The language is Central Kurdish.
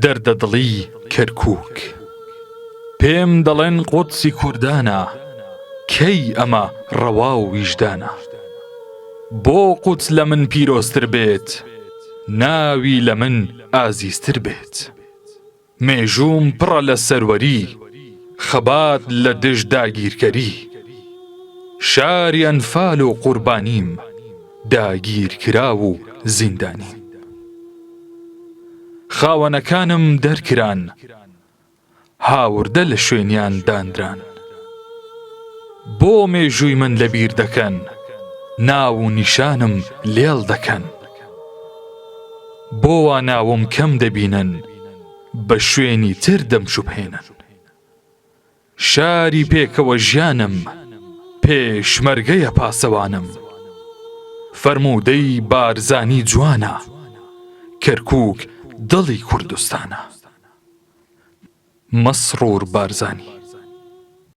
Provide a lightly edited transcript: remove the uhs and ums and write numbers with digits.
دەردە دڵی کەرکووک پێم دەڵێن قودسی کوردانە کەی ئەمە ڕەوا و ویژدانە بۆ قودس لە من پیرۆزتر بێت ناوی لە من ئازیزتر بێت مێژووم پڕە لە سەروەری خەبات لە دژ داگیرکەری شاری ئەنفال و قوربانیم داگیرکرا و زیندانیم خاوەنەکانم دەرکران هاوردە لە شوێنیان دانران بۆ مێژووی من لەبیر دەکەن ناو و نیشانم لێڵ دەکەن بۆ وا ناوم کەم دەبینن بە شوێنی تر دەمشوبهێنن شاری پێکەوە ژیانم پێشمەرگەیە پاسەوانم فەرموودەی بارزانی جوانە کەرکووک دڵی کوردستانە. مەسرور بارزانی.